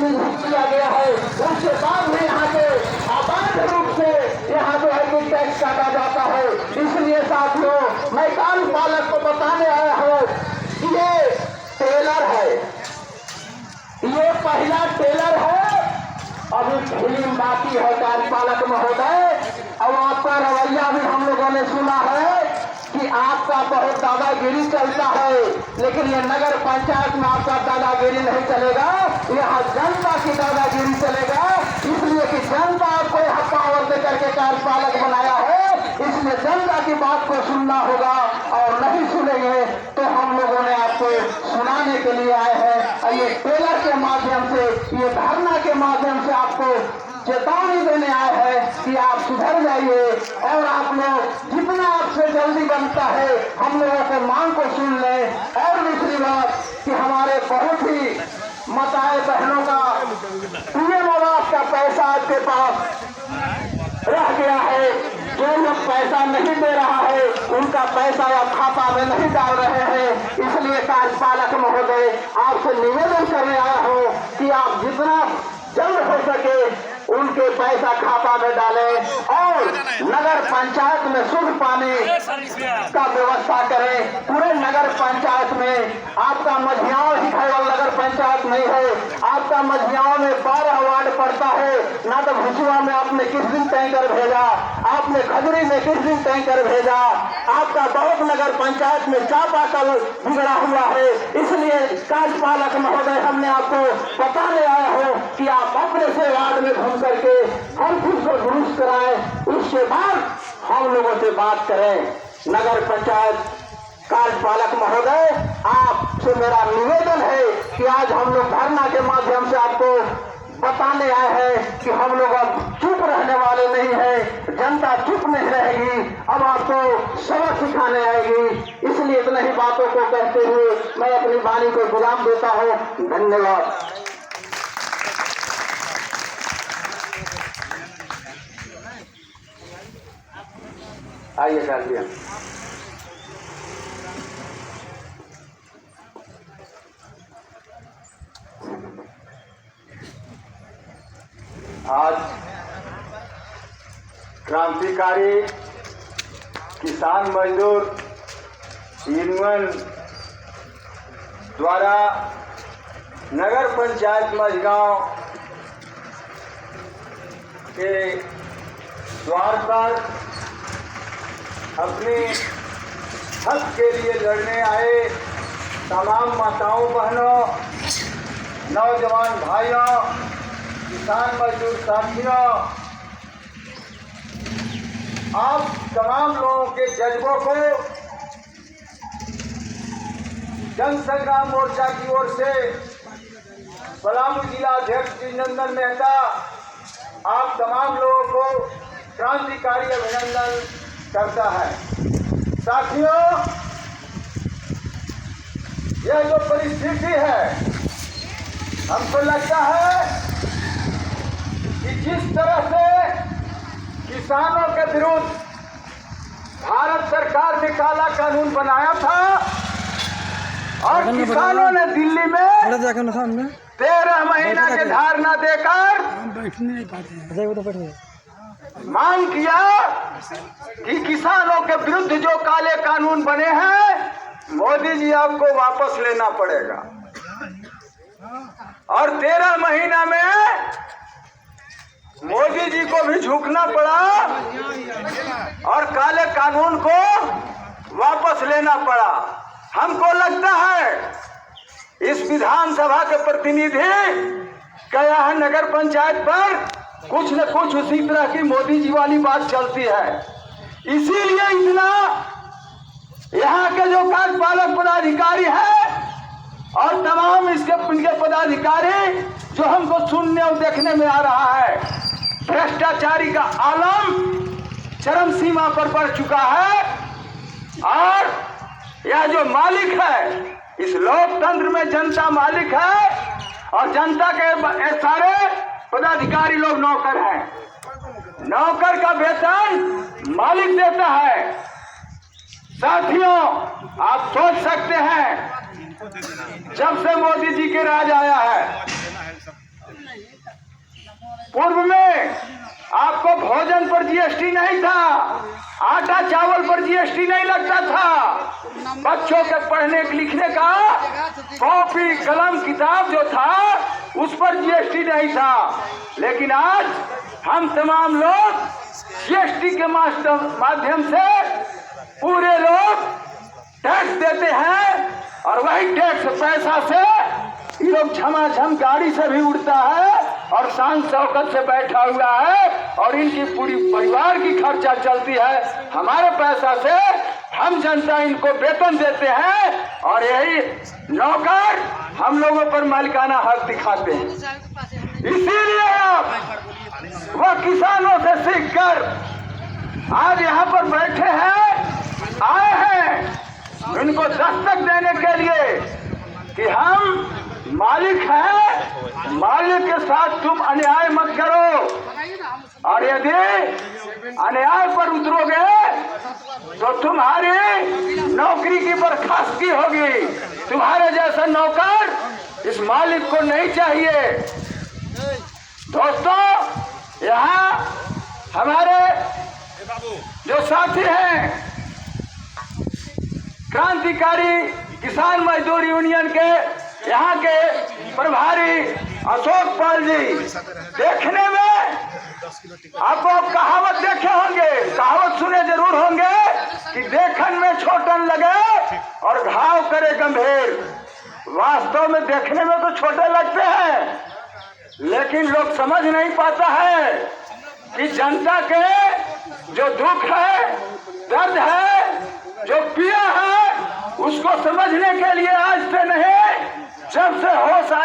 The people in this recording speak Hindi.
किया गया है, उसके बाद में यहाँ पे अवैध रूप से यहाँ जो है कि टैक्स काटा जाता है। इसलिए साथियों, मैं कार्यपालक को बताने आया हूँ कि ये टेलर है, ये पहला टेलर है, अभी फिल्म बाकी है कार्यपालक महोदय। और आपका रवैया भी हम लोगों ने सुना है कि आपका बहुत दादागिरी चलता है, लेकिन ये नगर पंचायत में आपका दादागिरी नहीं चलेगा, यहाँ जनता की दादागिरी चलेगा। इसलिए कि जनता आपको यहाँ पावर दे करके कार्यपालक बनाया है, इसलिए जनता की बात को सुनना होगा, और नहीं सुनेंगे तो हम लोगों ने आपको सुनाने के लिए आए हैं। और ये टेलर के माध्यम से, ये धरना के माध्यम से आपको चेतावनी देने आए हैं कि आप सुधर जाइए, और आप लोग जितना आपसे जल्दी बनता है हम लोगों के मांग को सुन लें। और दूसरी बात कि हमारे बहुत ही माताएं बहनों का पीएम आवास का पैसा आपके पास रह गया है, जो लोग पैसा नहीं दे रहा है उनका पैसा आप खाता में नहीं डाल रहे हैं। इसलिए कार्यपालक महोदय आपसे निवेदन करने आया हूँ कि आप जितना जल्द हो सके उनके पैसा खाता में डालें, और नगर पंचायत में शुद्ध पानी का व्यवस्था करें। पूरे नगर पंचायत में आपका मझियाओं ही केवल नगर पंचायत नहीं है, आपका मझियाओं में 12 वार्ड पड़ता है। ना तो भुसुआ में आपने किस दिन टैंकर भेजा, आपने खजरी में किस दिन टैंकर भेजा, आपका बहुत नगर पंचायत में चापाकल बिगड़ा हुआ है। इसलिए कार्यपालक महोदय हमने आपको बताने आया हो कि आप अपने से वार्ड में घूम करके हम खुद को दुरुस्त कराएं, उसके बाद हम लोगों से बात करें। नगर पंचायत कार्यपालक महोदय, आपसे मेरा निवेदन है कि आज हम लोग धरना के माध्यम से आपको बताने आए हैं कि हम लोग अब चुप रहने वाले नहीं हैं, जनता चुप नहीं रहेगी, अब आपको सबक सिखाने आएगी। इसलिए इतने ही बातों को कहते हुए मैं अपनी वाणी को विराम देता हूँ। धन्यवाद। आइए डालिए। आज क्रांतिकारी किसान मजदूर यूनियन द्वारा नगर पंचायत मझगांव के द्वार पर अपने हक के लिए लड़ने आए तमाम माताओं बहनों, नौजवान भाइयों, किसान मजदूर साथियों, आप तमाम लोगों के जज्बों को जन संग्राम मोर्चा की ओर से पलामू जिला अध्यक्ष जिनंदन मेहता आप तमाम लोगों को क्रांतिकारी अभिनंदन करता है। साथियों, यह जो परिस्थिति है, हमको लगता है कि जिस तरह से किसानों के विरुद्ध भारत सरकार ने काला कानून बनाया था और किसानों ने दिल्ली में 13 महीना के धारणा देकर मांग किया कि किसानों के विरुद्ध जो काले कानून बने हैं मोदी जी आपको वापस लेना पड़ेगा। और 13 महीना में मोदी जी को भी झुकना पड़ा और काले कानून को वापस लेना पड़ा। हमको लगता है इस विधानसभा के प्रतिनिधि क्या है, नगर पंचायत पर कुछ न कुछ उसी तरह की मोदी जी वाली बात चलती है। इसीलिए इतना यहाँ के जो कार्यपालक पदाधिकारी है और तमाम इनके पदाधिकारी जो हमको सुनने और देखने में आ रहा है, भ्रष्टाचारी का आलम चरम सीमा पर बढ़ चुका है। और यह जो मालिक है, इस लोकतंत्र में जनता मालिक है और जनता के सारे पदाधिकारी लोग नौकर हैं। नौकर का वेतन मालिक देता है। साथियों, आप सोच सकते हैं जब से मोदी जी के राज आया है पूर्व में आपको भोजन पर जीएसटी नहीं था, आटा चावल पर जीएसटी नहीं लगता था, बच्चों के पढ़ने लिखने का कॉपी कलम किताब जो था उस पर जीएसटी नहीं था। लेकिन आज हम तमाम लोग जीएसटी के माध्यम से पूरे लोग टैक्स देते हैं और वही टैक्स पैसा से ये लोग झमाझम गाड़ी से भी उड़ता है और शान शौकत से बैठा हुआ है और इनकी पूरी परिवार की खर्चा चलती है। हमारे पैसा से हम जनता इनको वेतन देते हैं और यही नौकर हम लोगों पर मालिकाना हक दिखाते हैं। इसीलिए आप वह किसानों से सीखकर आज यहाँ पर बैठे हैं, आए हैं इनको दस्तक देने के लिए कि हम मालिक हैं, मालिक के साथ तुम अन्याय मत करो और यदि अन्याय पर उतरोगे तो तुम्हारी नौकरी की बर्खास्तगी होगी। तुम्हारे जैसा नौकर इस मालिक को नहीं चाहिए। दोस्तों, यहाँ हमारे जो साथी हैं क्रांतिकारी किसान मजदूर यूनियन के यहाँ के प्रभारी अशोक पाल जी, देखने में आप कहावत देखे होंगे, कहावत सुने जरूर होंगे कि देखन में छोटन लगे और घाव करे गंभीर। वास्तव में देखने में तो छोटे लगते हैं, लेकिन लोग समझ नहीं पाता है कि जनता के जो दुख है, दर्द है, जो पीड़ा है, उसको समझने के लिए आज से नहीं, जब से होश आए